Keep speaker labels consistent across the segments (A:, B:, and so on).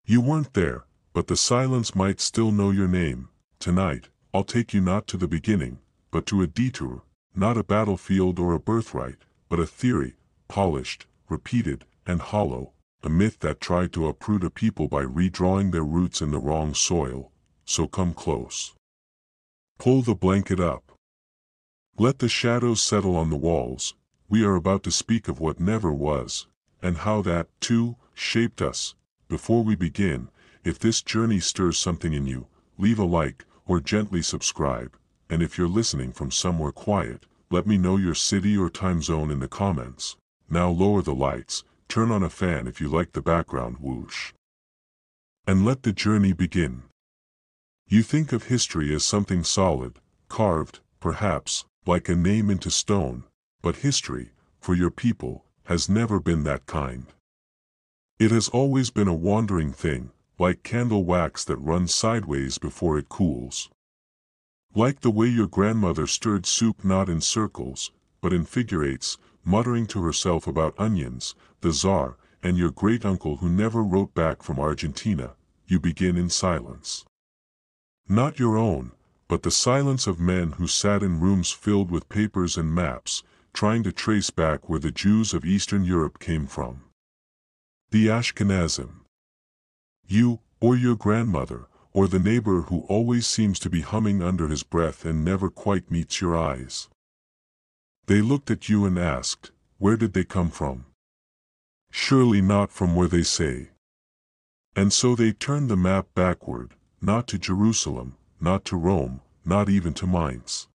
A: You weren't there, but the silence might still know your name. Tonight, I'll take you not to the beginning, but to a detour, not a battlefield or a birthright, but a theory, polished, repeated, and hollow, a myth that tried to uproot a people by redrawing their roots in the wrong soil. So come close. Pull the blanket up. Let the shadows settle on the walls. We are about to speak of what never was, and how that, too, shaped us. Before we begin, if this journey stirs something in you, leave a like, or gently subscribe, and if you're listening from somewhere quiet, let me know your city or time zone in the comments. Now lower the lights, turn on a fan if you like the background whoosh, and let the journey begin. You think of history as something solid, carved, perhaps, like a name into stone, but history, for your people, has never been that kind. It has always been a wandering thing, like candle wax that runs sideways before it cools. Like the way your grandmother stirred soup not in circles, but in figure eights, muttering to herself about onions, the Tsar, and your great-uncle who never wrote back from Argentina. You begin in silence. Not your own, but the silence of men who sat in rooms filled with papers and maps, trying to trace back where the Jews of Eastern Europe came from. The Ashkenazim. You, or your grandmother, or the neighbor who always seems to be humming under his breath and never quite meets your eyes. They looked at you and asked, where did they come from? Surely not from where they say. And so they turned the map backward, not to Jerusalem, not to Rome, not even to Mainz,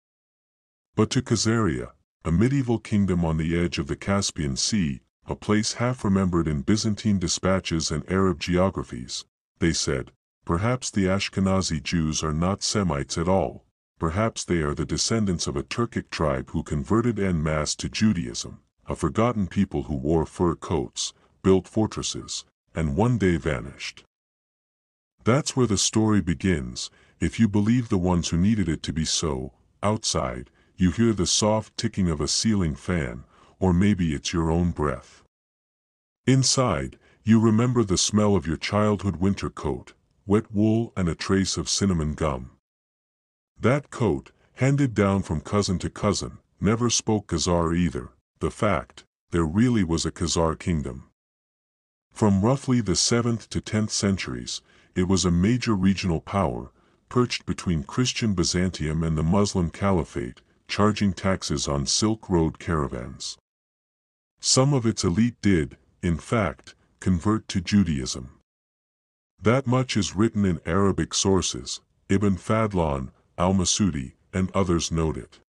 A: but to Khazar, a medieval kingdom on the edge of the Caspian Sea, a place half remembered in Byzantine dispatches and Arab geographies. They said, perhaps the Ashkenazi Jews are not Semites at all, perhaps they are the descendants of a Turkic tribe who converted en masse to Judaism, a forgotten people who wore fur coats, built fortresses, and one day vanished. That's where the story begins. If you believe the ones who needed it to be so. Outside, you hear the soft ticking of a ceiling fan, or maybe it's your own breath. Inside, you remember the smell of your childhood winter coat, wet wool and a trace of cinnamon gum. That coat, handed down from cousin to cousin, never spoke Khazar either. The fact, there really was a Khazar kingdom. From roughly the 7th to 10th centuries, it was a major regional power, perched between Christian Byzantium and the Muslim Caliphate, charging taxes on Silk Road caravans. Some of its elite did, in fact, convert to Judaism. That much is written in Arabic sources. Ibn Fadlan, al-Masudi, and others note it.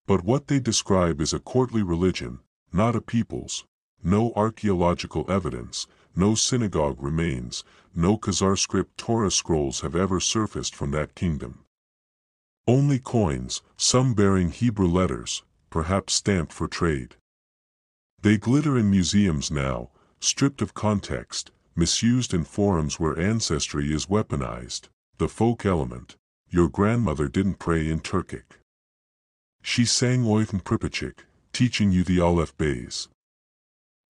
A: But what they describe is a courtly religion, not a people's. No archaeological evidence, no synagogue remains, no Khazar script Torah scrolls have ever surfaced from that kingdom. Only coins, some bearing Hebrew letters, perhaps stamped for trade. They glitter in museums now, stripped of context, misused in forums where ancestry is weaponized. The folk element. Your grandmother didn't pray in Turkic. She sang Oyfen Pripachik, teaching you the Aleph Bays.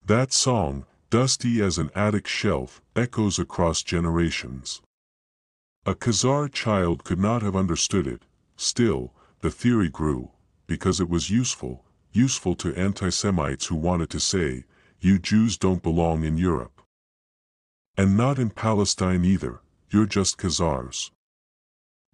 A: That song, dusty as an attic shelf, echoes across generations. A Khazar child could not have understood it. Still, the theory grew, because it was useful to anti-Semites who wanted to say, you Jews don't belong in Europe. And not in Palestine either, you're just Khazars.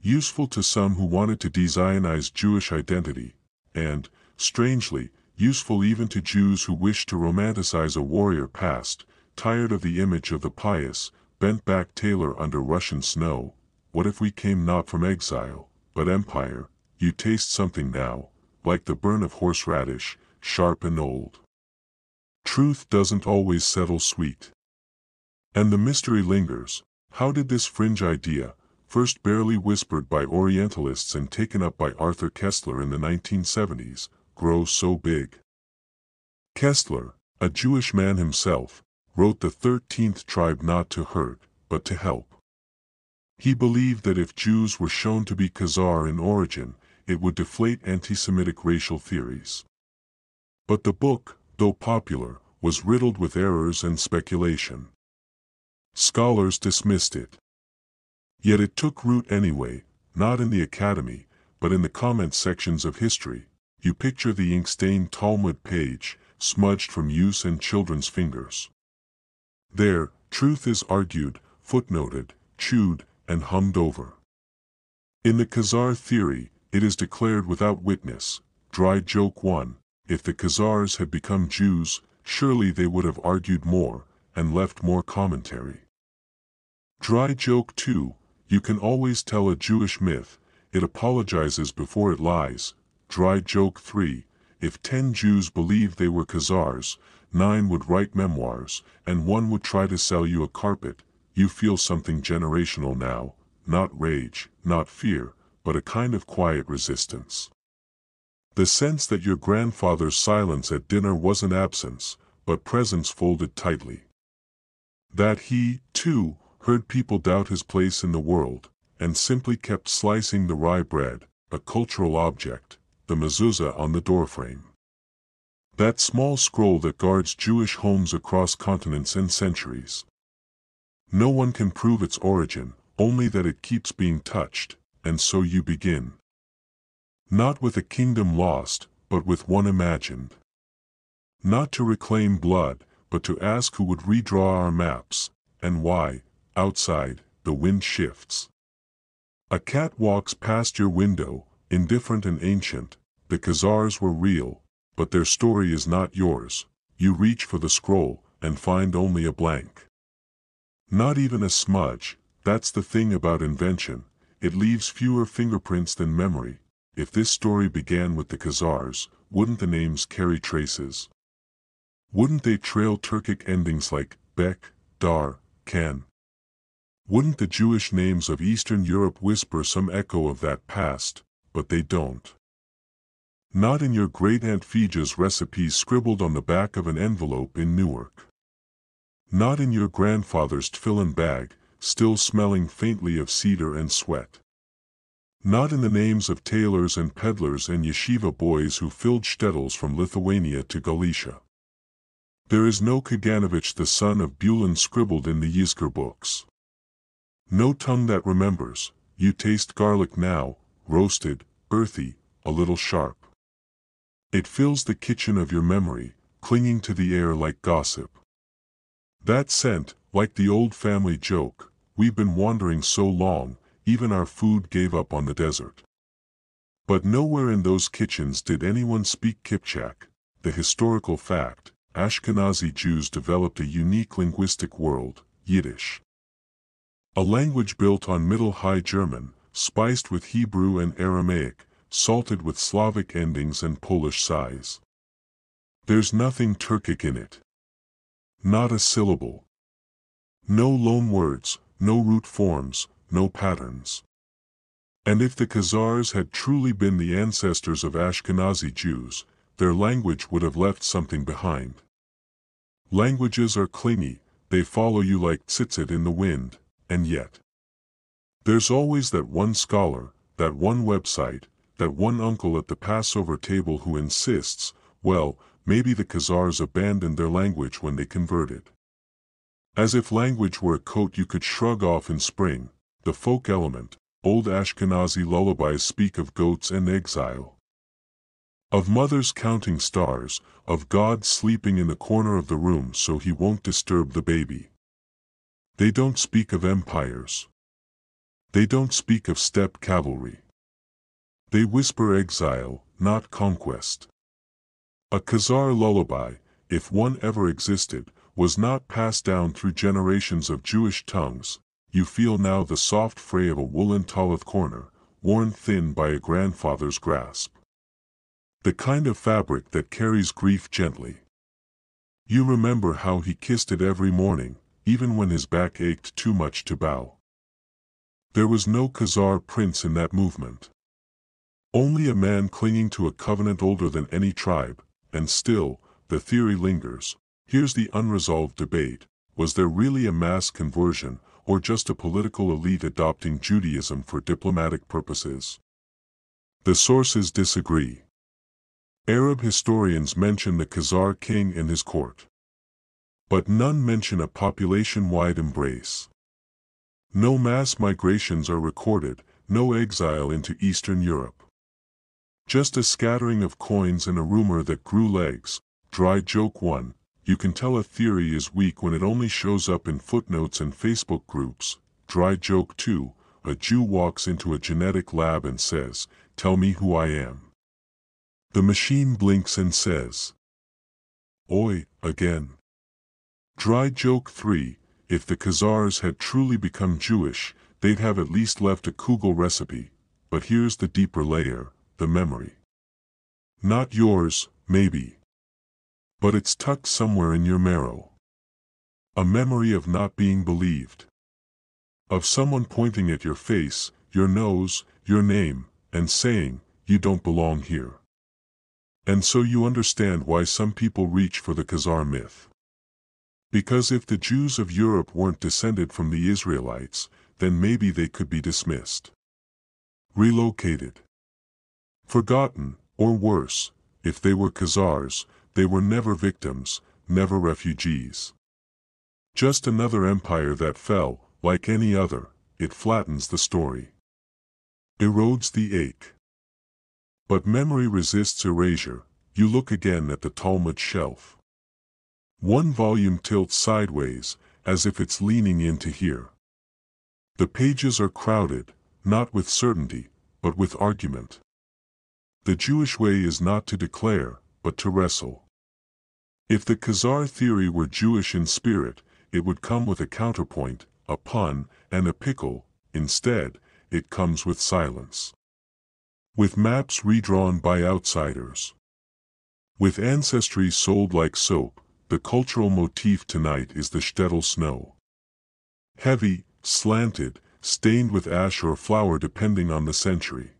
A: Useful to some who wanted to de-Zionize Jewish identity, and, strangely, useful even to Jews who wished to romanticize a warrior past, tired of the image of the pious, bent-back tailor under Russian snow. What if we came not from exile, but empire? You taste something now, like the burn of horseradish, sharp and old. Truth doesn't always settle sweet. And the mystery lingers. How did this fringe idea, first barely whispered by Orientalists and taken up by Arthur Koestler in the 1970s, grow so big? Koestler, a Jewish man himself, wrote the 13th tribe not to hurt, but to help. He believed that if Jews were shown to be Khazar in origin, it would deflate anti-Semitic racial theories. But the book, though popular, was riddled with errors and speculation. Scholars dismissed it. Yet it took root anyway, not in the academy, but in the comment sections of history. You picture the ink-stained Talmud page, smudged from use and children's fingers. There, truth is argued, footnoted, chewed, and hummed over. In the Khazar theory, it is declared without witness. Dry joke 1. If the Khazars had become Jews, surely they would have argued more, and left more commentary. Dry joke 2. You can always tell a Jewish myth, it apologizes before it lies. Dry joke 3. If 10 Jews believed they were Khazars, 9 would write memoirs, and 1 would try to sell you a carpet. You feel something generational now, not rage, not fear, but a kind of quiet resistance. The sense that your grandfather's silence at dinner wasn't absence, but presence folded tightly. That he, too, heard people doubt his place in the world, and simply kept slicing the rye bread, a cultural object, the mezuzah on the doorframe. That small scroll that guards Jewish homes across continents and centuries. No one can prove its origin, only that it keeps being touched, and so you begin. Not with a kingdom lost, but with one imagined. Not to reclaim blood, but to ask who would redraw our maps, and why. Outside, the wind shifts. A cat walks past your window, indifferent and ancient. The Khazars were real, but their story is not yours. You reach for the scroll, and find only a blank. Not even a smudge. That's the thing about invention, it leaves fewer fingerprints than memory. If this story began with the Khazars, wouldn't the names carry traces? Wouldn't they trail Turkic endings like Bek, Dar, Kan? Wouldn't the Jewish names of Eastern Europe whisper some echo of that past? But they don't. Not in your great-aunt Fija's recipes scribbled on the back of an envelope in Newark. Not in your grandfather's tefillin bag, still smelling faintly of cedar and sweat. Not in the names of tailors and peddlers and yeshiva boys who filled shtetls from Lithuania to Galicia. There is no Kaganovich the son of Bulin scribbled in the Yizkor books. No tongue that remembers. You taste garlic now, roasted, earthy, a little sharp. It fills the kitchen of your memory, clinging to the air like gossip. That scent, like the old family joke, we've been wandering so long, even our food gave up on the desert. But nowhere in those kitchens did anyone speak Kipchak. The historical fact, Ashkenazi Jews developed a unique linguistic world, Yiddish. A language built on Middle High German, spiced with Hebrew and Aramaic, salted with Slavic endings and Polish sighs. There's nothing Turkic in it. Not a syllable. No loan words, no root forms, no patterns. And if the Khazars had truly been the ancestors of Ashkenazi Jews, their language would have left something behind. Languages are clingy, they follow you like tzitzit in the wind, and yet. There's always that one scholar, that one website, that one uncle at the Passover table who insists, well, maybe the Khazars abandoned their language when they converted. As if language were a coat you could shrug off in spring. The folk element, old Ashkenazi lullabies speak of goats and exile. Of mothers counting stars, of God sleeping in the corner of the room so he won't disturb the baby. They don't speak of empires. They don't speak of steppe cavalry. They whisper exile, not conquest. A Khazar lullaby, if one ever existed, was not passed down through generations of Jewish tongues. You feel now the soft fray of a woolen talith corner, worn thin by a grandfather's grasp. The kind of fabric that carries grief gently. You remember how he kissed it every morning, even when his back ached too much to bow. There was no Khazar prince in that movement. Only a man clinging to a covenant older than any tribe, and still, the theory lingers. Here's the unresolved debate: was there really a mass conversion, or just a political elite adopting Judaism for diplomatic purposes? The sources disagree. Arab historians mention the Khazar king and his court. But none mention a population-wide embrace. No mass migrations are recorded, no exile into Eastern Europe. Just a scattering of coins and a rumor that grew legs. Dry joke 1. You can tell a theory is weak when it only shows up in footnotes and Facebook groups. Dry joke 2. A Jew walks into a genetic lab and says, "Tell me who I am." The machine blinks and says, "Oi, again." Dry joke 3. If the Khazars had truly become Jewish, they'd have at least left a kugel recipe. But here's the deeper layer, the memory. Not yours, maybe. But it's tucked somewhere in your marrow. A memory of not being believed. Of someone pointing at your face, your nose, your name, and saying, "You don't belong here." And so you understand why some people reach for the Khazar myth. Because if the Jews of Europe weren't descended from the Israelites, then maybe they could be dismissed. Relocated. Forgotten, or worse, if they were Khazars, they were never victims, never refugees. Just another empire that fell. Like any other, it flattens the story. Erodes the ache. But memory resists erasure. You look again at the Talmud shelf. One volume tilts sideways, as if it's leaning in to hear. The pages are crowded, not with certainty, but with argument. The Jewish way is not to declare, but to wrestle. If the Khazar theory were Jewish in spirit, it would come with a counterpoint, a pun, and a pickle. Instead, it comes with silence. With maps redrawn by outsiders. With ancestry sold like soap, the cultural motif tonight is the shtetl snow. Heavy, slanted, stained with ash or flour depending on the century.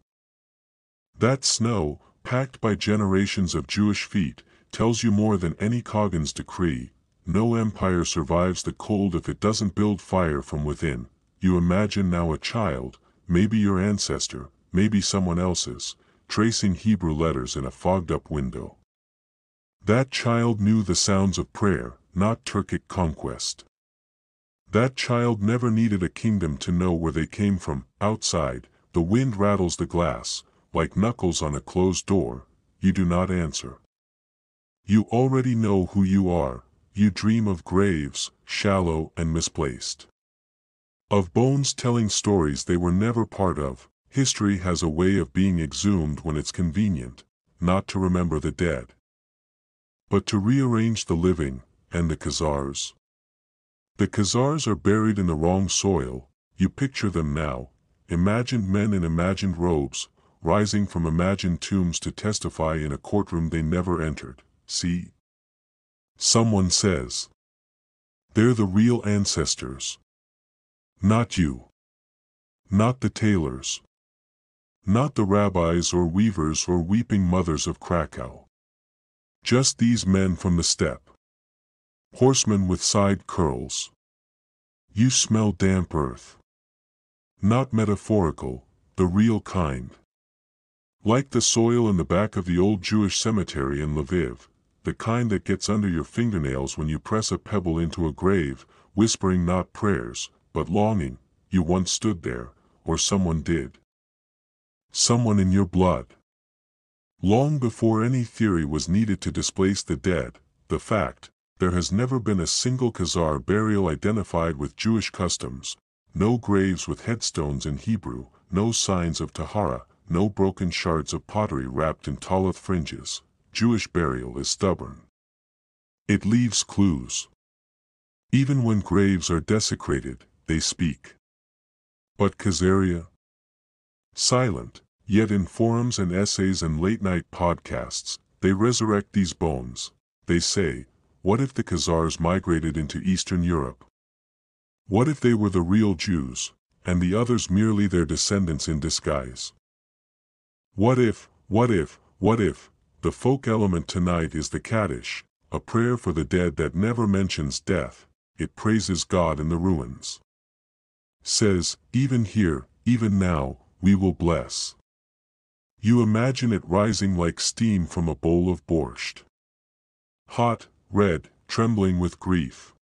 A: That snow, packed by generations of Jewish feet, tells you more than any Kagan's decree. No empire survives the cold if it doesn't build fire from within. You imagine now a child, maybe your ancestor, maybe someone else's, tracing Hebrew letters in a fogged-up window. That child knew the sounds of prayer, not Turkic conquest. That child never needed a kingdom to know where they came from. Outside, the wind rattles the glass, like knuckles on a closed door. You do not answer. You already know who you are. You dream of graves, shallow and misplaced. Of bones telling stories they were never part of. History has a way of being exhumed when it's convenient, not to remember the dead, but to rearrange the living. And the Khazars? The Khazars are buried in the wrong soil. You picture them now, imagined men in imagined robes, rising from imagined tombs to testify in a courtroom they never entered. See? Someone says, "They're the real ancestors." Not you. Not the tailors. Not the rabbis or weavers or weeping mothers of Krakow. Just these men from the steppe. Horsemen with side curls. You smell damp earth. Not metaphorical, the real kind. Like the soil in the back of the old Jewish cemetery in Lviv. The kind that gets under your fingernails when you press a pebble into a grave, whispering not prayers, but longing. You once stood there, or someone did. Someone in your blood. Long before any theory was needed to displace the dead, the fact, there has never been a single Khazar burial identified with Jewish customs, no graves with headstones in Hebrew, no signs of tahara, no broken shards of pottery wrapped in taloth fringes. Jewish burial is stubborn. It leaves clues. Even when graves are desecrated, they speak. But Khazaria? Silent, yet in forums and essays and late-night podcasts, they resurrect these bones. They say, what if the Khazars migrated into Eastern Europe? What if they were the real Jews, and the others merely their descendants in disguise? What if? The folk element tonight is the Kaddish, a prayer for the dead that never mentions death. It praises God in the ruins. Says, even here, even now, we will bless. You imagine it rising like steam from a bowl of borscht. Hot, red, trembling with grief.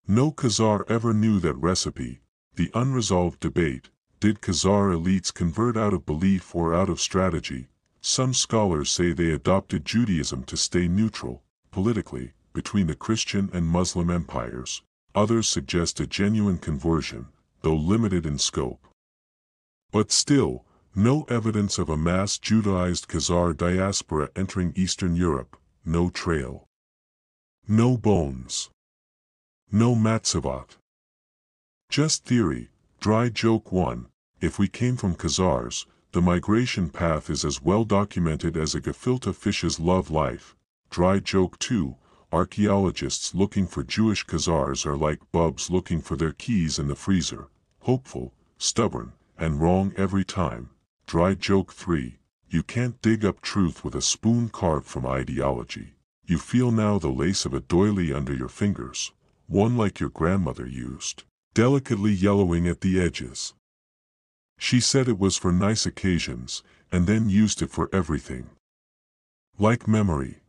A: No Khazar ever knew that recipe. The unresolved debate, did Khazar elites convert out of belief or out of strategy? Some scholars say they adopted Judaism to stay neutral, politically, between the Christian and Muslim empires. Others suggest a genuine conversion, though limited in scope. But still, no evidence of a mass Judaized Khazar diaspora entering Eastern Europe, no trail. No bones. No mezuzahs. Just theory. Dry joke 1. If we came from Khazars, the migration path is as well documented as a gefilte fish's love life. Dry joke 2. Archaeologists looking for Jewish Khazars are like bubs looking for their keys in the freezer. Hopeful, stubborn, and wrong every time. Dry joke 3. You can't dig up truth with a spoon carved from ideology. You feel now the lace of a doily under your fingers, one like your grandmother used, delicately yellowing at the edges. She said it was for nice occasions, and then used it for everything. Like memory.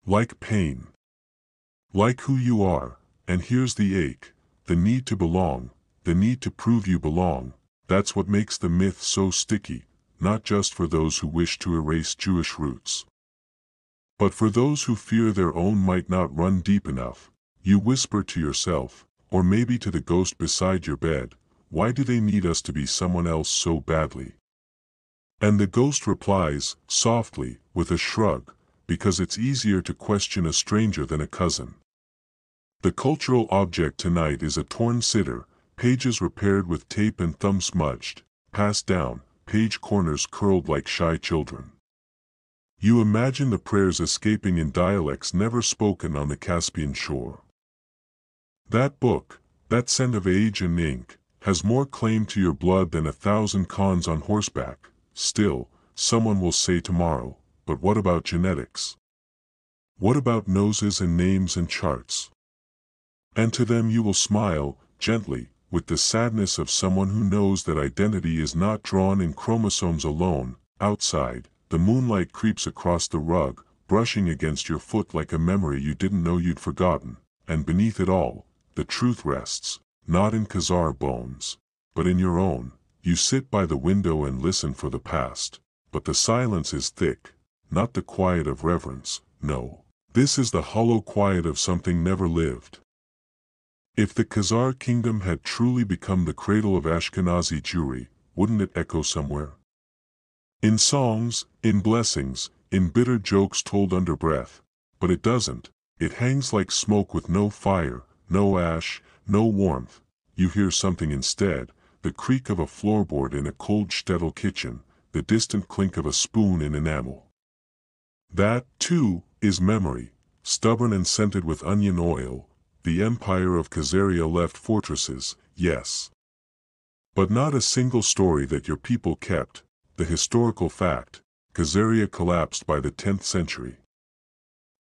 A: Like pain. Like who you are, and here's the ache, the need to belong, the need to prove you belong. That's what makes the myth so sticky, not just for those who wish to erase Jewish roots, but for those who fear their own might not run deep enough. You whisper to yourself, or maybe to the ghost beside your bed, why do they need us to be someone else so badly? And the ghost replies, softly, with a shrug, because it's easier to question a stranger than a cousin. The cultural object tonight is a torn sitter, pages repaired with tape and thumb smudged, passed down, page corners curled like shy children. You imagine the prayers escaping in dialects never spoken on the Caspian shore. That book, that scent of age and ink, has more claim to your blood than 1,000 khans on horseback. Still, someone will say tomorrow, but what about genetics? What about noses and names and charts? And to them you will smile, gently, with the sadness of someone who knows that identity is not drawn in chromosomes alone. Outside, the moonlight creeps across the rug, brushing against your foot like a memory you didn't know you'd forgotten, and beneath it all, the truth rests, not in Khazar bones, but in your own. You sit by the window and listen for the past, but the silence is thick, not the quiet of reverence, no. This is the hollow quiet of something never lived. If the Khazar kingdom had truly become the cradle of Ashkenazi Jewry, wouldn't it echo somewhere? In songs, in blessings, in bitter jokes told under breath, but it doesn't. It hangs like smoke with no fire, no ash, no warmth. You hear something instead, the creak of a floorboard in a cold shtetl kitchen, the distant clink of a spoon in enamel. That, too, is memory, stubborn and scented with onion oil. The empire of Khazaria left fortresses, yes. But not a single story that your people kept. The historical fact, Khazaria collapsed by the 10th century.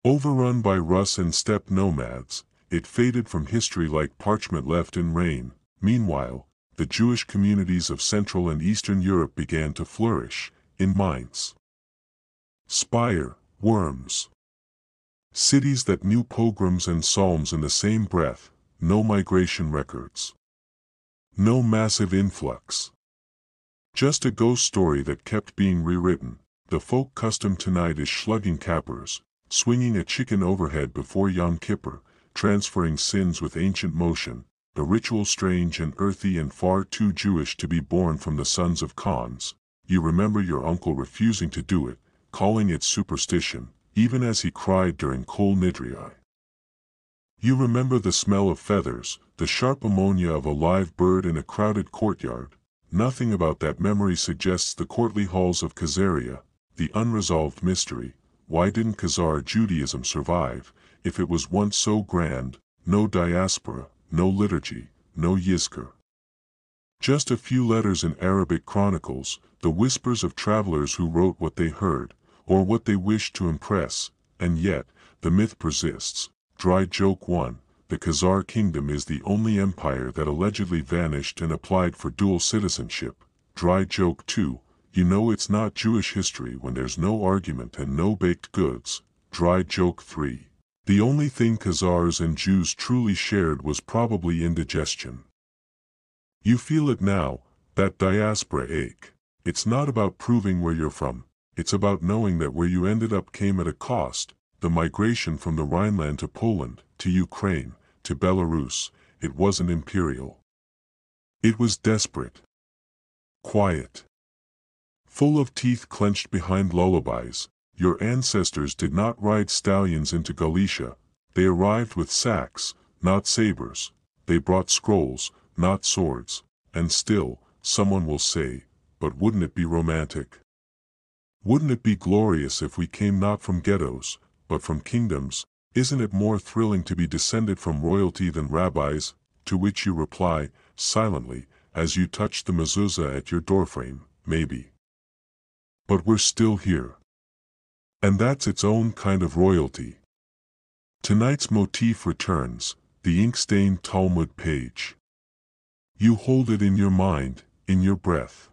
A: Overrun by Rus and steppe nomads, it faded from history like parchment left in rain. Meanwhile, the Jewish communities of Central and Eastern Europe began to flourish, in Mainz, Speyer, Worms. Cities that knew pogroms and psalms in the same breath, no migration records. No massive influx. Just a ghost story that kept being rewritten. The folk custom tonight is slugging kappers, swinging a chicken overhead before Yom Kippur, transferring sins with ancient motion, a ritual strange and earthy and far too Jewish to be born from the sons of Khans. You remember your uncle refusing to do it, calling it superstition, even as he cried during Kol Nidrei. You remember the smell of feathers, the sharp ammonia of a live bird in a crowded courtyard. Nothing about that memory suggests the courtly halls of Khazaria, the unresolved mystery. Why didn't Khazar Judaism survive, if it was once so grand? No diaspora, no liturgy, no yizkor. Just a few letters in Arabic chronicles, the whispers of travelers who wrote what they heard, or what they wished to impress, and yet, the myth persists. Dry joke 1, the Khazar kingdom is the only empire that allegedly vanished and applied for dual citizenship. Dry joke 2, you know it's not Jewish history when there's no argument and no baked goods. Dry joke 3, The only thing Khazars and Jews truly shared was probably indigestion. You feel it now, that diaspora ache. It's not about proving where you're from, it's about knowing that where you ended up came at a cost. The migration from the Rhineland to Poland, to Ukraine, to Belarus, it wasn't imperial. It was desperate. Quiet. Full of teeth clenched behind lullabies. Your ancestors did not ride stallions into Galicia. They arrived with sacks, not sabers. They brought scrolls, not swords. And still, someone will say, but wouldn't it be romantic? Wouldn't it be glorious if we came not from ghettos, but from kingdoms? Isn't it more thrilling to be descended from royalty than rabbis? To which you reply, silently, as you touch the mezuzah at your doorframe, maybe. But we're still here. And that's its own kind of royalty. Tonight's motif returns, the ink-stained Talmud page. You hold it in your mind, in your breath.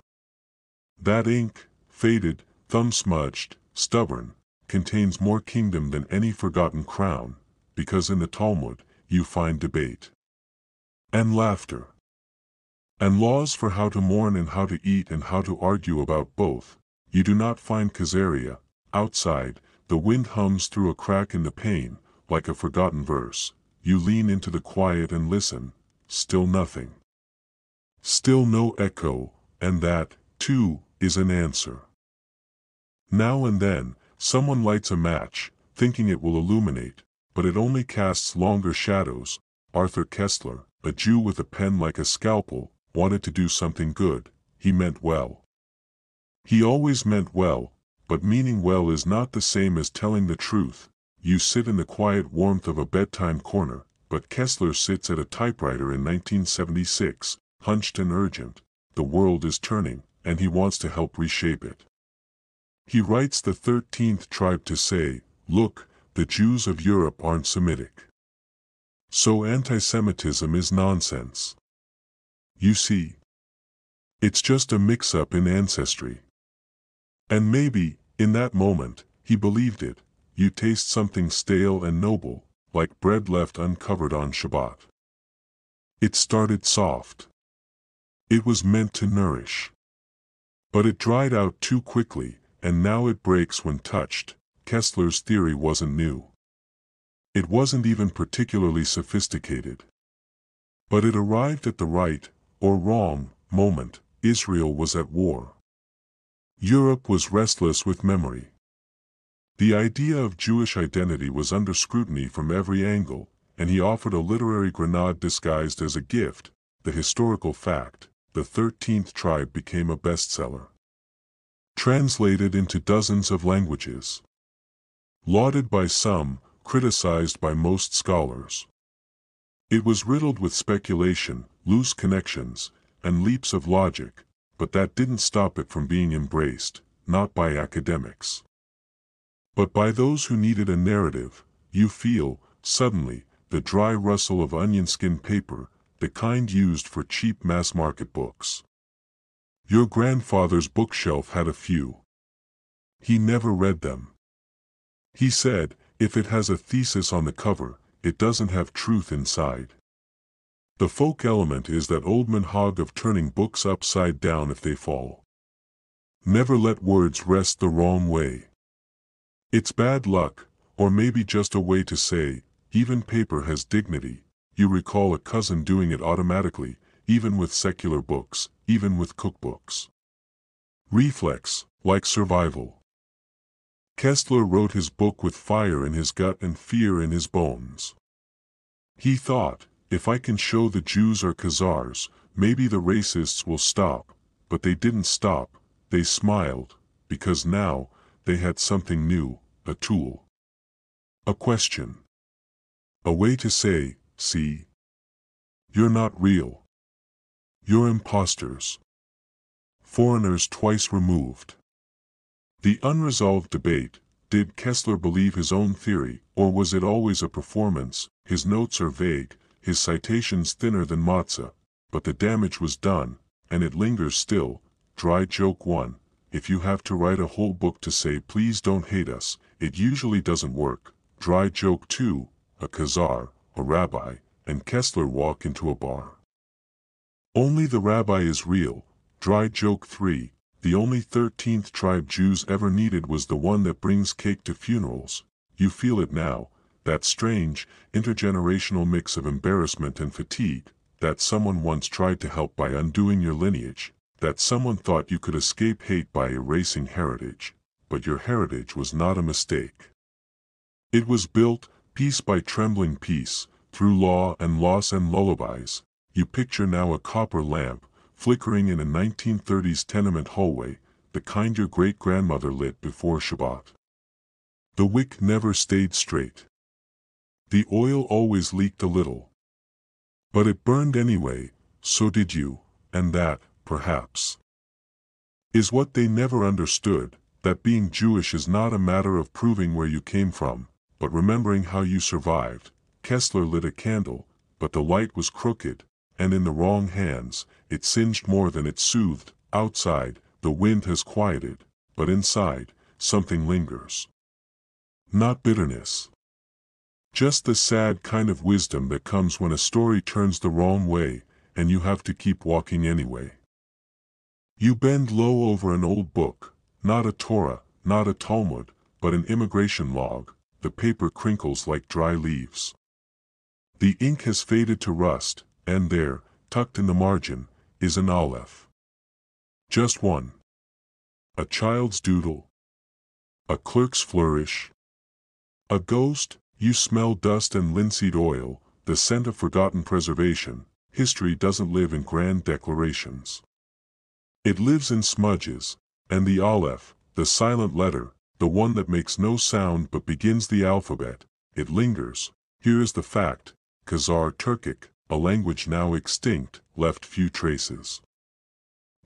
A: That ink, faded, thumb-smudged, stubborn, contains more kingdom than any forgotten crown, because in the Talmud, you find debate. And laughter. And laws for how to mourn and how to eat and how to argue about both. You do not find Khazaria. Outside, the wind hums through a crack in the pane, like a forgotten verse. You lean into the quiet and listen. Still nothing. Still no echo, and that, too, is an answer. Now and then, someone lights a match, thinking it will illuminate, but it only casts longer shadows. Arthur Kessler, a Jew with a pen like a scalpel, wanted to do something good. He meant well. He always meant well, but meaning well is not the same as telling the truth. You sit in the quiet warmth of a bedtime corner, but Kessler sits at a typewriter in 1976, hunched and urgent. The world is turning, and he wants to help reshape it. He writes the 13th tribe to say, look, the Jews of Europe aren't Semitic. So anti-Semitism is nonsense. You see, it's just a mix-up in ancestry. And maybe, in that moment, he believed it. You taste something stale and noble, like bread left uncovered on Shabbat. It started soft. It was meant to nourish. But it dried out too quickly, and now it breaks when touched. Kessler's theory wasn't new. It wasn't even particularly sophisticated. But it arrived at the right, or wrong, moment. Israel was at war. Europe was restless with memory. The idea of Jewish identity was under scrutiny from every angle, and he offered a literary grenade disguised as a gift, the historical fact. The 13th tribe became a bestseller. Translated into dozens of languages. Lauded by some, criticized by most scholars. It was riddled with speculation, loose connections, and leaps of logic, but that didn't stop it from being embraced, not by academics, but by those who needed a narrative. You feel, suddenly, the dry rustle of onion-skin paper, the kind used for cheap mass-market books. Your grandfather's bookshelf had a few. He never read them. He said, if it has a thesis on the cover, it doesn't have truth inside. The folk element is that old manhag of turning books upside down if they fall. Never let words rest the wrong way. It's bad luck, or maybe just a way to say, even paper has dignity. You recall a cousin doing it automatically, even with secular books, even with cookbooks. Reflex, like survival. Kessler wrote his book with fire in his gut and fear in his bones. He thought, if I can show the Jews are Khazars, maybe the racists will stop, but they didn't stop. They smiled, because now, they had something new, a tool. A question. A way to say, see, you're not real. You're imposters. Foreigners twice removed. The unresolved debate, did Kessler believe his own theory, or was it always a performance? His notes are vague, his citations thinner than matzah, but the damage was done, and it lingers still. Dry joke 1. If you have to write a whole book to say please don't hate us, it usually doesn't work, Dry joke 2, a Khazar, a rabbi, and Kessler walk into a bar. Only the rabbi is real. Dry joke 3, the only 13th tribe Jews ever needed was the one that brings cake to funerals. You feel it now, that strange, intergenerational mix of embarrassment and fatigue, that someone once tried to help by undoing your lineage, that someone thought you could escape hate by erasing heritage, but your heritage was not a mistake. It was built, piece by trembling piece, through law and loss and lullabies. You picture now a copper lamp, flickering in a 1930s tenement hallway, the kind your great-grandmother lit before Shabbat. The wick never stayed straight. The oil always leaked a little. But it burned anyway, so did you, and that, perhaps, is what they never understood, that being Jewish is not a matter of proving where you came from, but remembering how you survived. Kessler lit a candle, but the light was crooked, and in the wrong hands, it singed more than it soothed. Outside, the wind has quieted, but inside, something lingers. Not bitterness. Just the sad kind of wisdom that comes when a story turns the wrong way, and you have to keep walking anyway. You bend low over an old book, not a Torah, not a Talmud, but an immigration log. The paper crinkles like dry leaves. The ink has faded to rust, and there, tucked in the margin, is an aleph. Just one. A child's doodle. A clerk's flourish. A ghost. You smell dust and linseed oil, the scent of forgotten preservation. History doesn't live in grand declarations. It lives in smudges, and the aleph, the silent letter, the one that makes no sound but begins the alphabet, it lingers. Here is the fact: Khazar Turkic, a language now extinct, left few traces.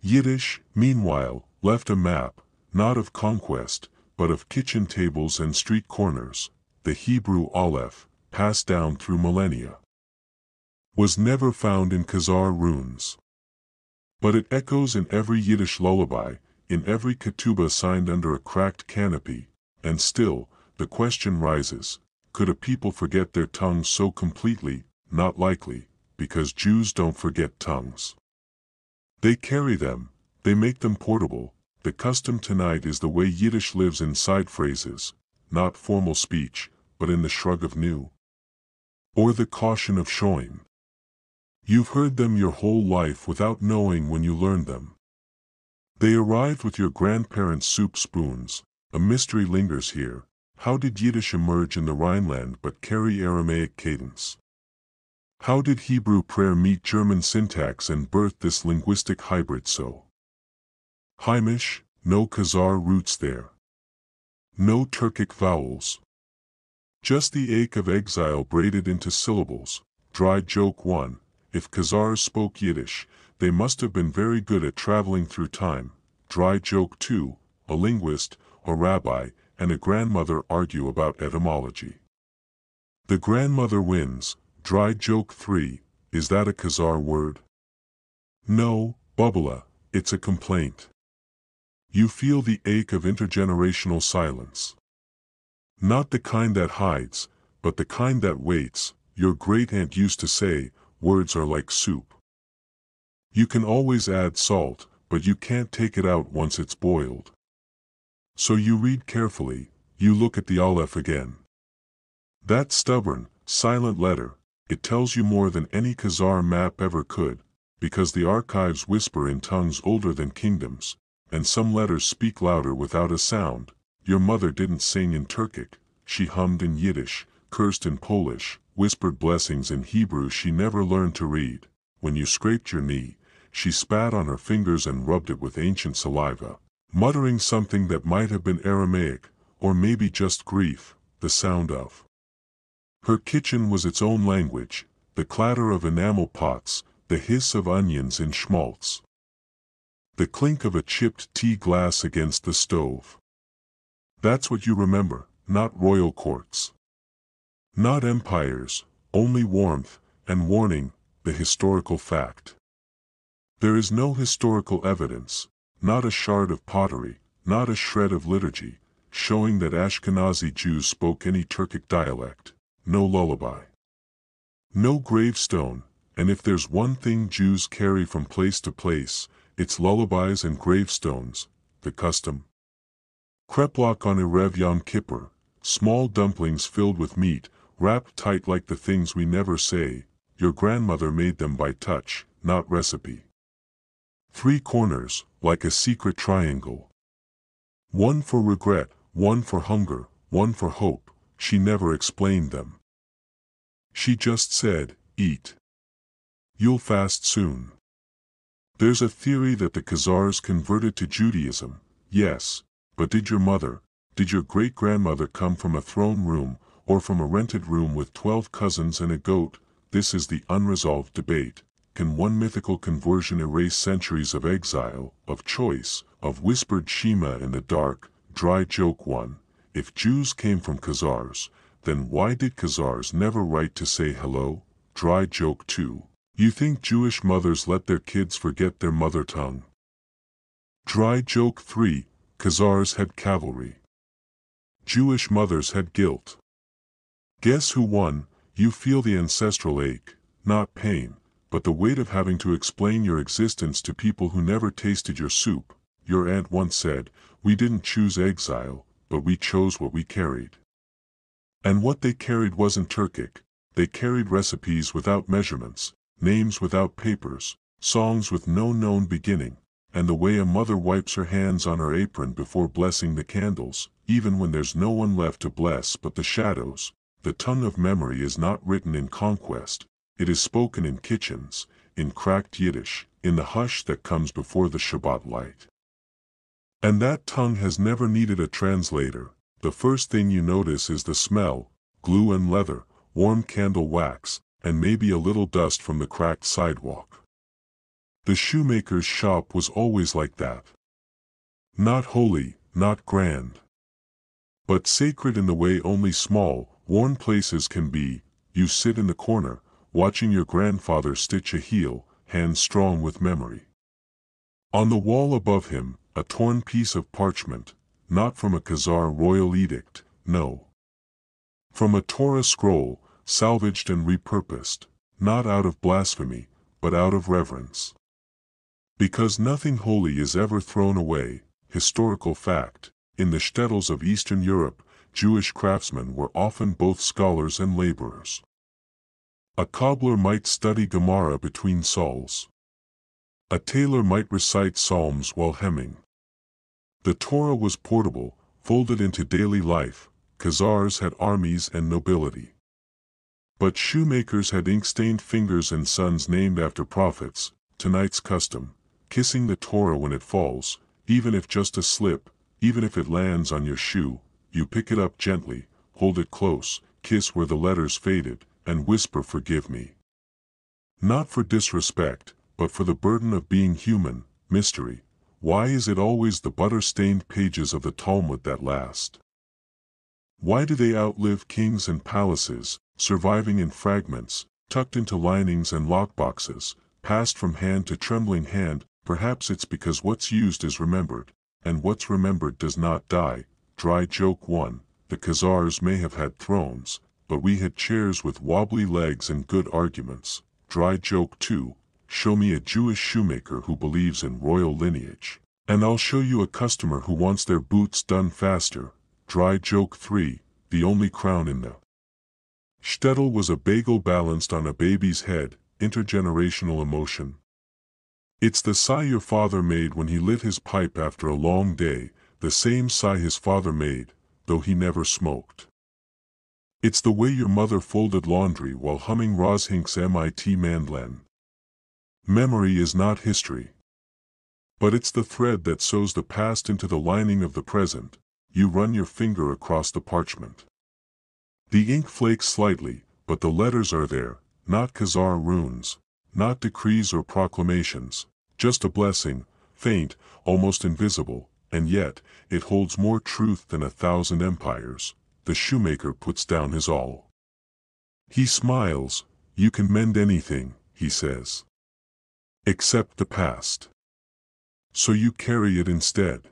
A: Yiddish, meanwhile, left a map, not of conquest, but of kitchen tables and street corners. The Hebrew aleph, passed down through millennia, was never found in Khazar runes. But it echoes in every Yiddish lullaby, in every ketubah signed under a cracked canopy, and still, the question rises, could a people forget their tongues so completely? Not likely, because Jews don't forget tongues. They carry them, they make them portable. The custom tonight is the way Yiddish lives in side phrases, not formal speech, but in the shrug of nu, or the caution of shoin. You've heard them your whole life without knowing when you learned them. They arrived with your grandparents' soup spoons. A mystery lingers here. How did Yiddish emerge in the Rhineland but carry Aramaic cadence? How did Hebrew prayer meet German syntax and birth this linguistic hybrid so? Heimish, no Khazar roots there. No Turkic vowels. Just the ache of exile braided into syllables. Dry joke 1, if Khazars spoke Yiddish, they must have been very good at traveling through time. Dry joke 2, a linguist, a rabbi, and a grandmother argue about etymology. The grandmother wins. Dry joke 3, is that a Khazar word? No, Bubbala, it's a complaint. You feel the ache of intergenerational silence. Not the kind that hides, but the kind that waits. Your great-aunt used to say, words are like soup. You can always add salt, but you can't take it out once it's boiled. So you read carefully, you look at the aleph again. That stubborn, silent letter, it tells you more than any Khazar map ever could, because the archives whisper in tongues older than kingdoms, and some letters speak louder without a sound. Your mother didn't sing in Turkic, she hummed in Yiddish, cursed in Polish, whispered blessings in Hebrew she never learned to read. When you scraped your knee, she spat on her fingers and rubbed it with ancient saliva, muttering something that might have been Aramaic, or maybe just grief, the sound of. Her kitchen was its own language, the clatter of enamel pots, the hiss of onions in schmaltz, the clink of a chipped tea glass against the stove. That's what you remember, not royal courts. Not empires, only warmth, and warning, the historical fact. There is no historical evidence, not a shard of pottery, not a shred of liturgy, showing that Ashkenazi Jews spoke any Turkic dialect. No lullaby. No gravestone, and if there's one thing Jews carry from place to place, it's lullabies and gravestones, the custom. Kreplach on Erev Yom Kippur, small dumplings filled with meat, wrapped tight like the things we never say. Your grandmother made them by touch, not recipe. 3 corners, like a secret triangle. One for regret, one for hunger, one for hope. She never explained them. She just said, eat. You'll fast soon. There's a theory that the Khazars converted to Judaism, yes, but did your great-grandmother come from a throne room, or from a rented room with 12 cousins and a goat? This is the unresolved debate. Can one mythical conversion erase centuries of exile, of choice, of whispered Shema in the dark? Dry joke 1. If Jews came from Khazars, then why did Khazars never write to say hello? Dry joke 2. You think Jewish mothers let their kids forget their mother tongue? Dry joke 3. Khazars had cavalry. Jewish mothers had guilt. Guess who won? You feel the ancestral ache, not pain, but the weight of having to explain your existence to people who never tasted your soup. Your aunt once said, we didn't choose exile, but we chose what we carried. And what they carried wasn't Turkic. They carried recipes without measurements, names without papers, songs with no known beginning, and the way a mother wipes her hands on her apron before blessing the candles, even when there's no one left to bless but the shadows. The tongue of memory is not written in conquest, it is spoken in kitchens, in cracked Yiddish, in the hush that comes before the Shabbat light. And that tongue has never needed a translator. The first thing you notice is the smell, glue and leather, warm candle wax, and maybe a little dust from the cracked sidewalk. The shoemaker's shop was always like that. Not holy, not grand, but sacred in the way only small, worn places can be. You sit in the corner, watching your grandfather stitch a heel, hands strong with memory. On the wall above him, a torn piece of parchment, not from a Khazar royal edict, no. From a Torah scroll, salvaged and repurposed, not out of blasphemy, but out of reverence. Because nothing holy is ever thrown away. Historical fact, in the shtetls of Eastern Europe, Jewish craftsmen were often both scholars and laborers. A cobbler might study Gemara between sols. A tailor might recite psalms while hemming. The Torah was portable, folded into daily life. Khazars had armies and nobility. But shoemakers had ink-stained fingers and sons named after prophets. Tonight's custom, kissing the Torah when it falls, even if just a slip, even if it lands on your shoe, you pick it up gently, hold it close, kiss where the letters faded, and whisper forgive me. Not for disrespect, but for the burden of being human. Mystery. Why is it always the butter-stained pages of the Talmud that last? Why do they outlive kings and palaces, surviving in fragments, tucked into linings and lockboxes, passed from hand to trembling hand? Perhaps it's because what's used is remembered, and what's remembered does not die. Dry joke 1. The Khazars may have had thrones, but we had chairs with wobbly legs and good arguments. Dry joke 2. Show me a Jewish shoemaker who believes in royal lineage, and I'll show you a customer who wants their boots done faster. Dry joke 3. The only crown in the shtetl was a bagel balanced on a baby's head. Intergenerational emotion. It's the sigh your father made when he lit his pipe after a long day, the same sigh his father made, though he never smoked. It's the way your mother folded laundry while humming Roshink's MIT mandolin. Memory is not history, but it's the thread that sews the past into the lining of the present. You run your finger across the parchment. The ink flakes slightly, but the letters are there, not Khazar runes, not decrees or proclamations, just a blessing, faint, almost invisible, and yet, it holds more truth than 1,000 empires. The shoemaker puts down his awl. He smiles. You can mend anything, he says, except the past. So you carry it instead.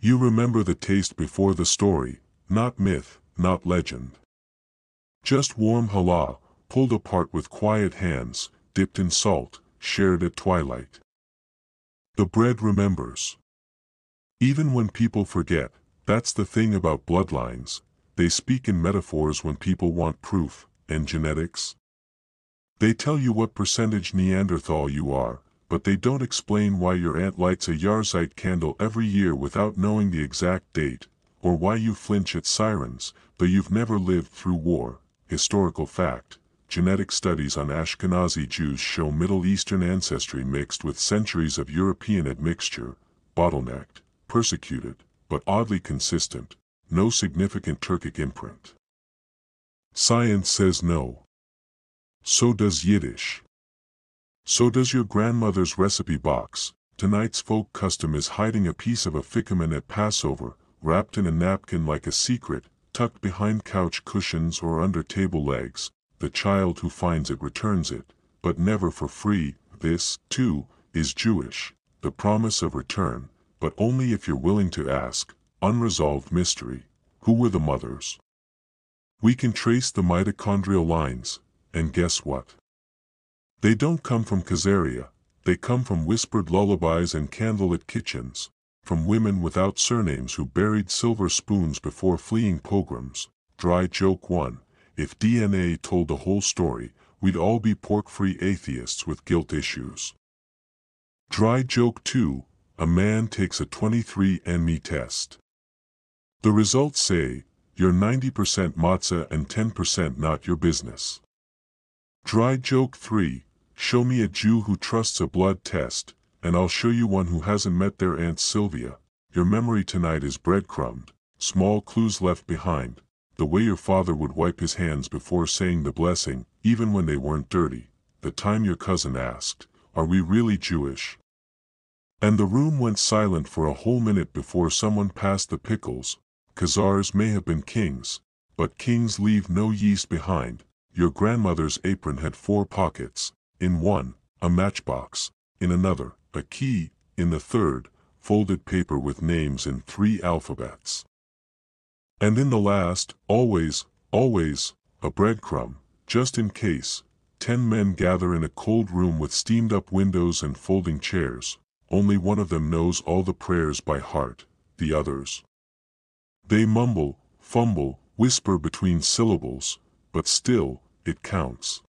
A: You remember the taste before the story, not myth, not legend. Just warm challah, pulled apart with quiet hands, dipped in salt, shared at twilight. The bread remembers. Even when people forget, that's the thing about bloodlines, they speak in metaphors when people want proof, and genetics. They tell you what percentage Neanderthal you are, but they don't explain why your aunt lights a Yahrzeit candle every year without knowing the exact date, or why you flinch at sirens, though you've never lived through war. Historical fact, genetic studies on Ashkenazi Jews show Middle Eastern ancestry mixed with centuries of European admixture, bottlenecked, persecuted, but oddly consistent, no significant Turkic imprint. Science says no. So does Yiddish. So does your grandmother's recipe box. Tonight's folk custom is hiding a piece of a fikuman at Passover, wrapped in a napkin like a secret, tucked behind couch cushions or under table legs. The child who finds it returns it, but never for free. This, too, is Jewish, the promise of return, but only if you're willing to ask. Unresolved mystery. Who were the mothers? We can trace the mitochondrial lines, and guess what? They don't come from Khazar, they come from whispered lullabies and candlelit kitchens, from women without surnames who buried silver spoons before fleeing pogroms. Dry joke 1. If DNA told the whole story, we'd all be pork-free atheists with guilt issues. Dry joke 2. A man takes a 23andMe test. The results say, you're 90% matzah and 10% not your business. Dry joke 3. Show me a Jew who trusts a blood test, and I'll show you one who hasn't met their Aunt Sylvia. Your memory tonight is breadcrumbed, small clues left behind, the way your father would wipe his hands before saying the blessing, even when they weren't dirty, the time your cousin asked, "Are we really Jewish?" And the room went silent for a whole minute before someone passed the pickles. Khazars may have been kings, but kings leave no yeast behind. Your grandmother's apron had 4 pockets. In one, a matchbox, in another, a key, in the third, folded paper with names in 3 alphabets. And in the last, always, a breadcrumb, just in case. 10 men gather in a cold room with steamed-up windows and folding chairs. Only one of them knows all the prayers by heart, the others. They mumble, fumble, whisper between syllables, but still, it counts.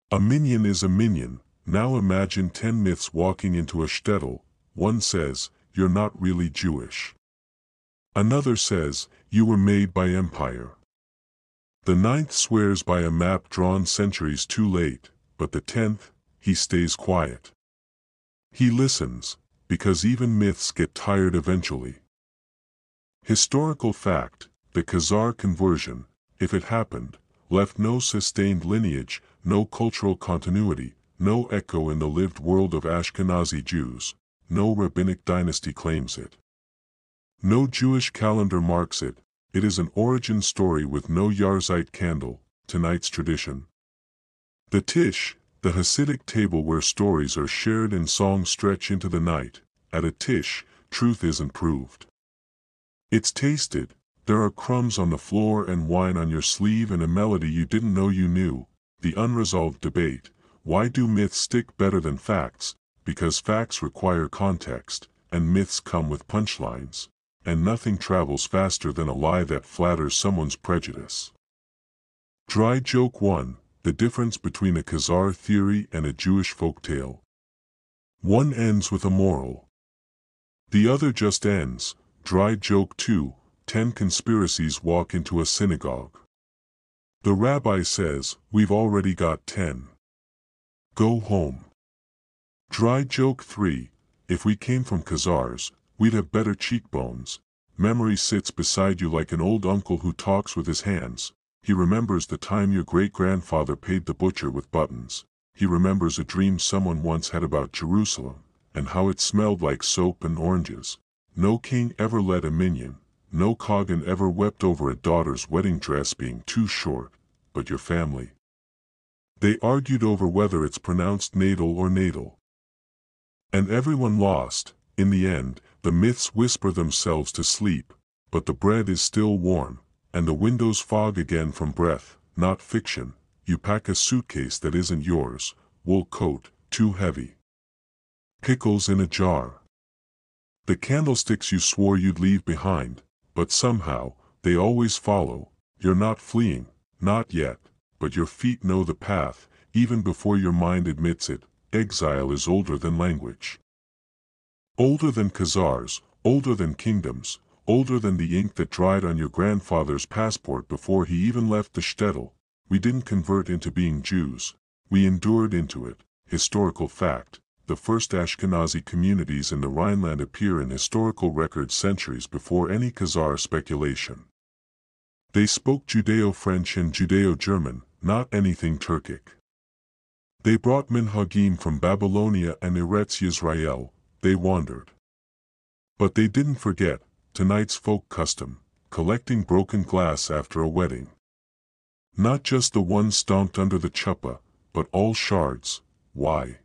A: A minion is a minion. Now imagine 10 myths walking into a shtetl. One says, you're not really Jewish. Another says, you were made by empire. The 9th swears by a map drawn centuries too late, but the 10th, he stays quiet. He listens, because even myths get tired eventually. Historical fact, the Khazar conversion, if it happened, left no sustained lineage, no cultural continuity, no echo in the lived world of Ashkenazi Jews. No rabbinic dynasty claims it. No Jewish calendar marks it. It is an origin story with no Yahrzeit candle, tonight's tradition. The Tish, the Hasidic table where stories are shared and songs stretch into the night. At a Tish, truth isn't proved. It's tasted. There are crumbs on the floor and wine on your sleeve and a melody you didn't know you knew. The unresolved debate, why do myths stick better than facts? Because facts require context, and myths come with punchlines, and nothing travels faster than a lie that flatters someone's prejudice. Dry joke 1, the difference between a Khazar theory and a Jewish folktale. One ends with a moral. The other just ends. Dry joke 2, 10 conspiracies walk into a synagogue. The rabbi says, we've already got 10. Go home. Dry joke 3, if we came from Khazars, we'd have better cheekbones. Memory sits beside you like an old uncle who talks with his hands. He remembers the time your great-grandfather paid the butcher with buttons. He remembers a dream someone once had about Jerusalem, and how it smelled like soap and oranges. No king ever led a minion. No Kogan ever wept over a daughter's wedding dress being too short, but your family. They argued over whether it's pronounced natal or natal. And everyone lost. In the end, the myths whisper themselves to sleep, but the bread is still warm, and the windows fog again from breath, not fiction. You pack a suitcase that isn't yours, wool coat, too heavy. Pickles in a jar. The candlesticks you swore you'd leave behind, but somehow, they always follow. You're not fleeing, not yet, but your feet know the path, even before your mind admits it. Exile is older than language. Older than Khazars, older than kingdoms, older than the ink that dried on your grandfather's passport before he even left the shtetl. We didn't convert into being Jews, we endured into it. Historical fact, the first Ashkenazi communities in the Rhineland appear in historical records centuries before any Khazar speculation. They spoke Judeo-French and Judeo-German, not anything Turkic. They brought minhagim from Babylonia and Eretz Yisrael. They wandered. But they didn't forget tonight's folk custom, collecting broken glass after a wedding. Not just the one stomped under the chuppah, but all shards. Why?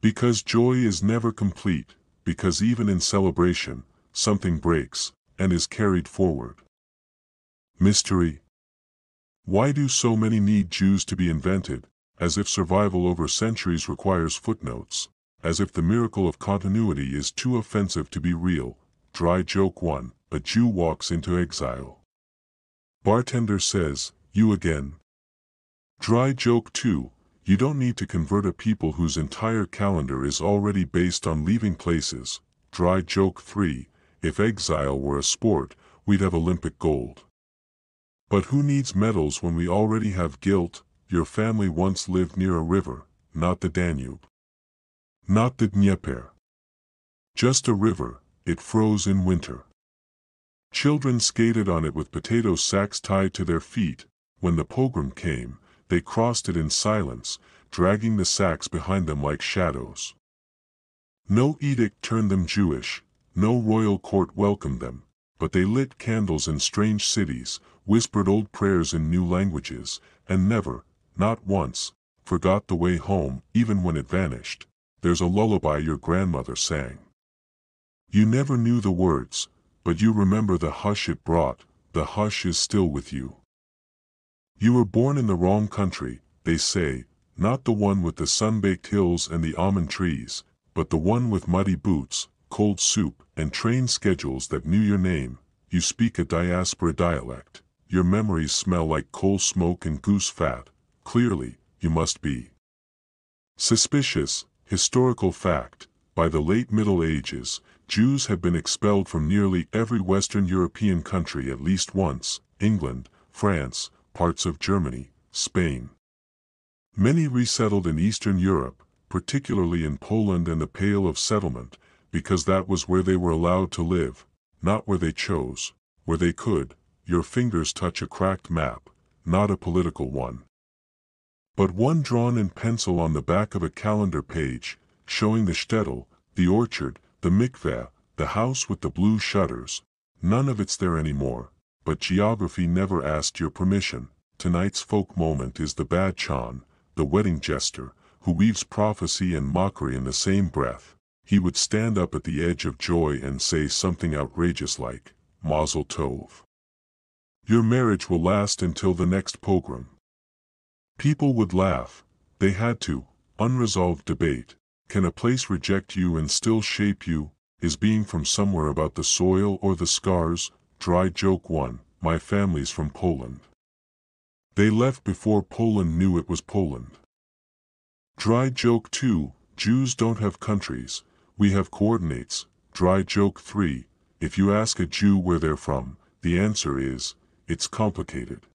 A: Because joy is never complete, because even in celebration, something breaks, and is carried forward. Mystery. Why do so many need Jews to be invented, as if survival over centuries requires footnotes, as if the miracle of continuity is too offensive to be real? Dry joke 1, a Jew walks into exile. Bartender says, "You again?" Dry joke 2, you don't need to convert a people whose entire calendar is already based on leaving places. Dry joke 3, if exile were a sport, we'd have Olympic gold. But who needs medals when we already have guilt? Your family once lived near a river, not the Danube. Not the Dnieper. Just a river, it froze in winter. Children skated on it with potato sacks tied to their feet. When the pogrom came, they crossed it in silence, dragging the sacks behind them like shadows. No edict turned them Jewish, no royal court welcomed them, but they lit candles in strange cities, whispered old prayers in new languages, and never, not once, forgot the way home. Even when it vanished, there's a lullaby your grandmother sang. You never knew the words, but you remember the hush it brought. The hush is still with you. You were born in the wrong country, they say, not the one with the sun-baked hills and the almond trees, but the one with muddy boots, cold soup, and train schedules that knew your name. You speak a diaspora dialect. Your memories smell like coal smoke and goose fat. Clearly, you must be suspicious. Historical fact, by the late Middle Ages, Jews had been expelled from nearly every Western European country at least once: England, France, parts of Germany, Spain. Many resettled in Eastern Europe, particularly in Poland and the Pale of Settlement, because that was where they were allowed to live, not where they chose, where they could. Your fingers touch a cracked map, not a political one, but one drawn in pencil on the back of a calendar page, showing the shtetl, the orchard, the mikveh, the house with the blue shutters. None of it's there anymore, but geography never asked your permission. Tonight's folk moment is the bad chan, the wedding jester, who weaves prophecy and mockery in the same breath. He would stand up at the edge of joy and say something outrageous like, Mazel Tov. Your marriage will last until the next pogrom. People would laugh. They had to. Unresolved debate. Can a place reject you and still shape you? Is being from somewhere about the soil or the scars? Dry joke 1, my family's from Poland. They left before Poland knew it was Poland. Dry joke 2, Jews don't have countries, we have coordinates. Dry joke 3, if you ask a Jew where they're from, the answer is, it's complicated.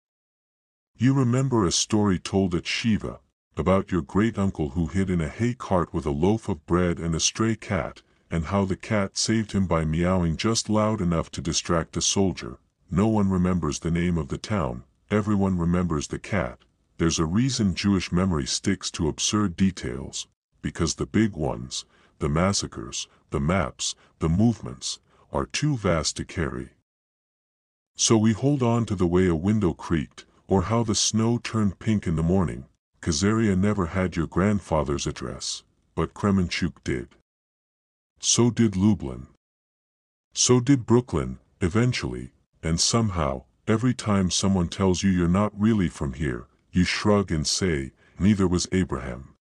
A: You remember a story told at Shiva, about your great-uncle who hid in a hay cart with a loaf of bread and a stray cat, and how the cat saved him by meowing just loud enough to distract a soldier. No one remembers the name of the town, everyone remembers the cat. There's a reason Jewish memory sticks to absurd details, because the big ones, the massacres, the maps, the movements, are too vast to carry. So we hold on to the way a window creaked, or how the snow turned pink in the morning. Khazaria never had your grandfather's address, but Kremenchuk did. So did Lublin. So did Brooklyn, eventually, and somehow, every time someone tells you you're not really from here, you shrug and say, neither was Abraham.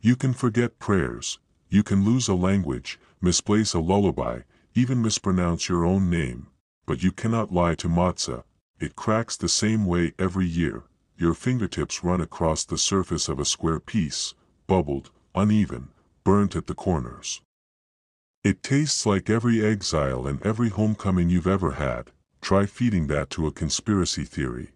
A: You can forget prayers, you can lose a language, misplace a lullaby, even mispronounce your own name, but you cannot lie to matzah. It cracks the same way every year. Your fingertips run across the surface of a square piece, bubbled, uneven, burnt at the corners. It tastes like every exile and every homecoming you've ever had. Try feeding that to a conspiracy theory.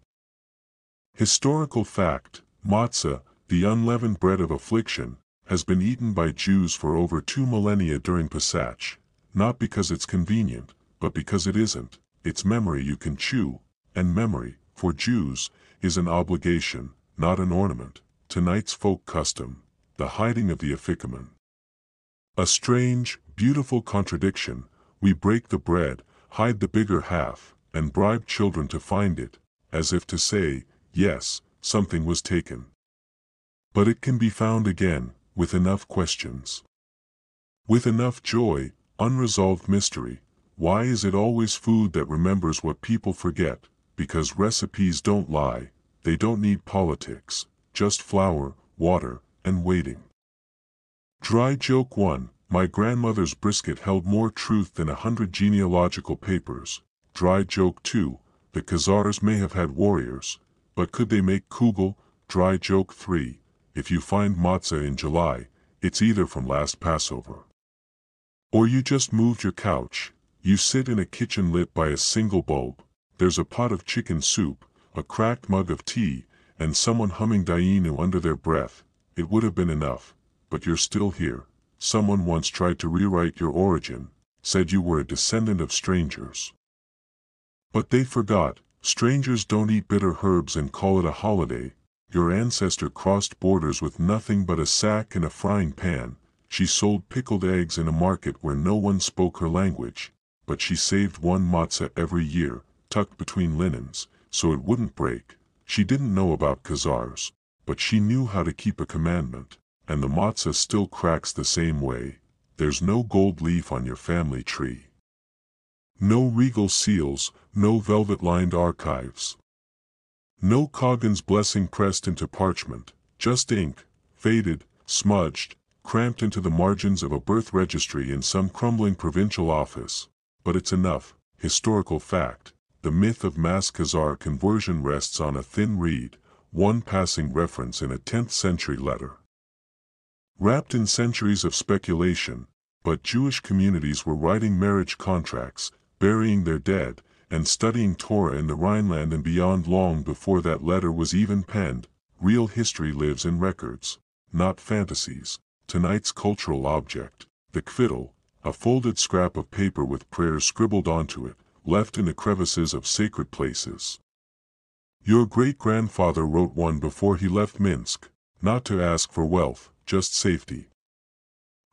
A: Historical fact: matzah, the unleavened bread of affliction, has been eaten by Jews for over 2 millennia during Pesach, not because it's convenient, but because it isn't. It's memory you can chew, and memory, for Jews, is an obligation, not an ornament. Tonight's folk custom: the hiding of the afikomen. A strange, beautiful contradiction. We break the bread, hide the bigger half, and bribe children to find it, as if to say, yes, something was taken. But it can be found again, with enough questions. With enough joy, unresolved mystery. Why is it always food that remembers what people forget? Because recipes don't lie, they don't need politics, just flour, water, and waiting. Dry joke 1. My grandmother's brisket held more truth than 100 genealogical papers. Dry joke 2. The Khazars may have had warriors, but could they make kugel? Dry joke 3. If you find matzah in July, it's either from last Passover, or you just moved your couch. You sit in a kitchen lit by a single bulb. There's a pot of chicken soup, a cracked mug of tea, and someone humming Dainu under their breath. It would have been enough, but you're still here. Someone once tried to rewrite your origin, said you were a descendant of strangers. But they forgot, strangers don't eat bitter herbs and call it a holiday. Your ancestor crossed borders with nothing but a sack and a frying pan. She sold pickled eggs in a market where no one spoke her language, but she saved one matzah every year, tucked between linens, so it wouldn't break. She didn't know about Khazars, but she knew how to keep a commandment, and the matzah still cracks the same way. There's no gold leaf on your family tree. No regal seals, no velvet-lined archives. No Coggan's blessing pressed into parchment, just ink, faded, smudged, cramped into the margins of a birth registry in some crumbling provincial office. But it's enough. Historical fact: the myth of mass Khazar conversion rests on a thin reed, one passing reference in a 10th century letter. Wrapped in centuries of speculation, but Jewish communities were writing marriage contracts, burying their dead, and studying Torah in the Rhineland and beyond long before that letter was even penned. Real history lives in records, not fantasies. Tonight's cultural object: the kviddel, a folded scrap of paper with prayers scribbled onto it, left in the crevices of sacred places. Your great-grandfather wrote one before he left Minsk, not to ask for wealth, just safety.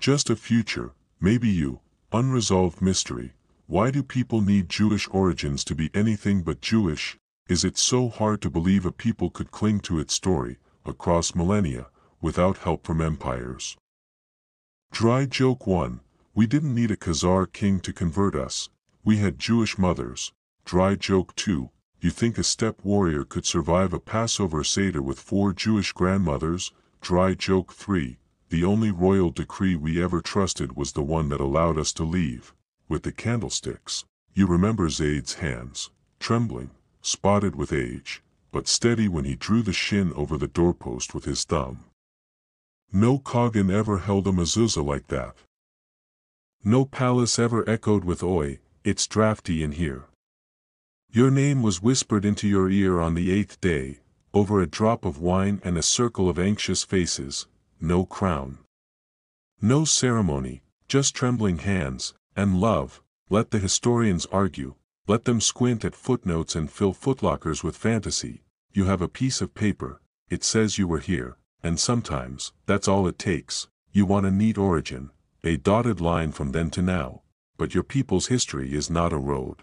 A: Just a future, maybe you. Unresolved mystery: why do people need Jewish origins to be anything but Jewish? Is it so hard to believe a people could cling to its story, across millennia, without help from empires? Dry joke 1. We didn't need a Khazar king to convert us. We had Jewish mothers. Dry joke 2. You think a steppe warrior could survive a Passover Seder with 4 Jewish grandmothers? Dry joke 3. The only royal decree we ever trusted was the one that allowed us to leave. With the candlesticks. You remember Zaid's hands, trembling, spotted with age, but steady when he drew the shin over the doorpost with his thumb. No Coggan ever held a mezuzah like that. No palace ever echoed with "Oi, it's drafty in here." Your name was whispered into your ear on the 8th day, over a drop of wine and a circle of anxious faces. No crown. No ceremony, just trembling hands, and love. Let the historians argue, let them squint at footnotes and fill footlockers with fantasy. You have a piece of paper, it says you were here, and sometimes, that's all it takes. You want a neat origin, a dotted line from then to now, but your people's history is not a road.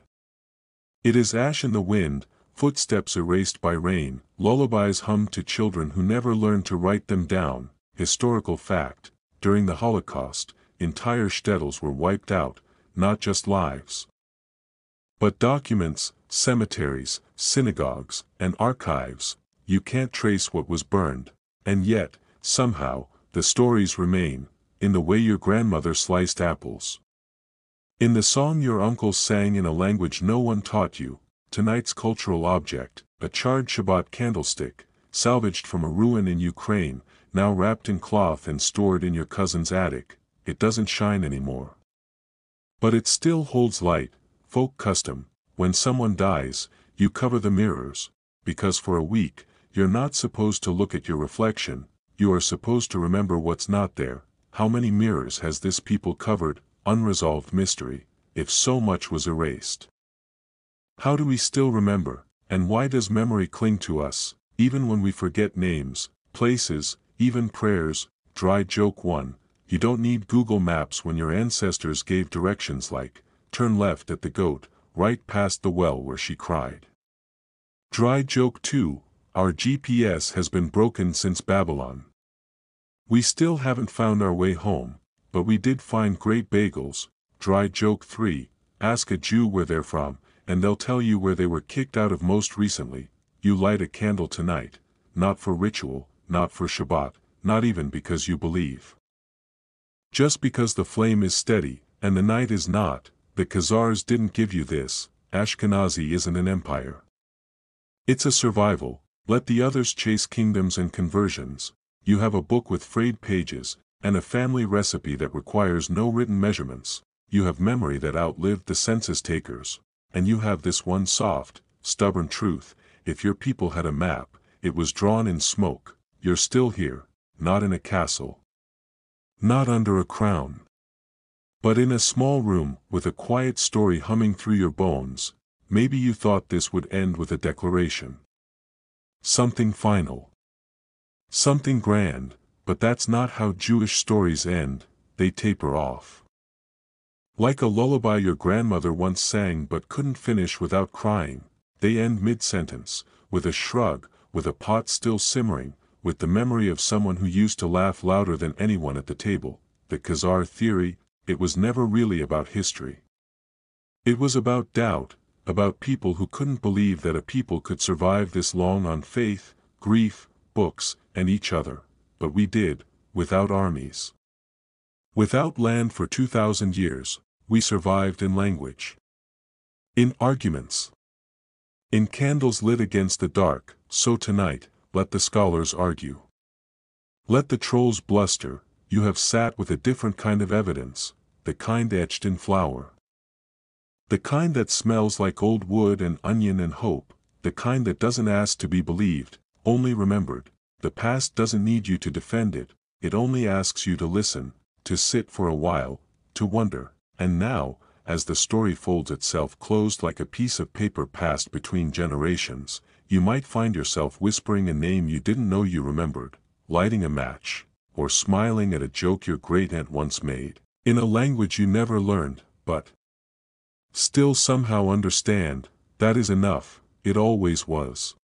A: It is ash in the wind, footsteps erased by rain, lullabies hummed to children who never learned to write them down. Historical fact: during the Holocaust, entire shtetls were wiped out, not just lives, but documents, cemeteries, synagogues, and archives. You can't trace what was burned, and yet, somehow, the stories remain, in the way your grandmother sliced apples, in the song your uncles sang in a language no one taught you. Tonight's cultural object, a charred Shabbat candlestick, salvaged from a ruin in Ukraine, now wrapped in cloth and stored in your cousin's attic. It doesn't shine anymore, but it still holds light. Folk custom: when someone dies, you cover the mirrors, because for a week, you're not supposed to look at your reflection, you are supposed to remember what's not there. How many mirrors has this people covered? Unresolved mystery, if so much was erased. How do we still remember, and why does memory cling to us, even when we forget names, places, even prayers? Dry joke 1, you don't need Google Maps when your ancestors gave directions like, turn left at the goat, right past the well where she cried. Dry joke 2, our GPS has been broken since Babylon. We still haven't found our way home, but we did find great bagels. Dry joke 3, ask a Jew where they're from, and they'll tell you where they were kicked out of most recently. You light a candle tonight, not for ritual, not for Shabbat, not even because you believe. Just because the flame is steady, and the night is not. The Khazars didn't give you this. Ashkenazi isn't an empire. It's a survival. Let the others chase kingdoms and conversions. You have a book with frayed pages, and a family recipe that requires no written measurements. You have memory that outlived the census takers. And you have this one soft, stubborn truth: if your people had a map, it was drawn in smoke. You're still here, not in a castle, not under a crown, but in a small room, with a quiet story humming through your bones. Maybe you thought this would end with a declaration. Something final. Something grand, but that's not how Jewish stories end. They taper off. Like a lullaby your grandmother once sang but couldn't finish without crying. They end mid-sentence, with a shrug, with a pot still simmering, with the memory of someone who used to laugh louder than anyone at the table. The Khazar theory: it was never really about history. It was about doubt, about people who couldn't believe that a people could survive this long on faith, grief, books, and each other. But we did, without armies, without land for 2,000 years, we survived in language, in arguments, in candles lit against the dark. So tonight, let the scholars argue. Let the trolls bluster. You have sat with a different kind of evidence, the kind etched in flour. The kind that smells like old wood and onion and hope, the kind that doesn't ask to be believed, only remembered. The past doesn't need you to defend it, it only asks you to listen, to sit for a while, to wonder. And now, as the story folds itself closed like a piece of paper passed between generations, you might find yourself whispering a name you didn't know you remembered, lighting a match, or smiling at a joke your great-aunt once made, in a language you never learned, but still somehow understand. That is enough. It always was.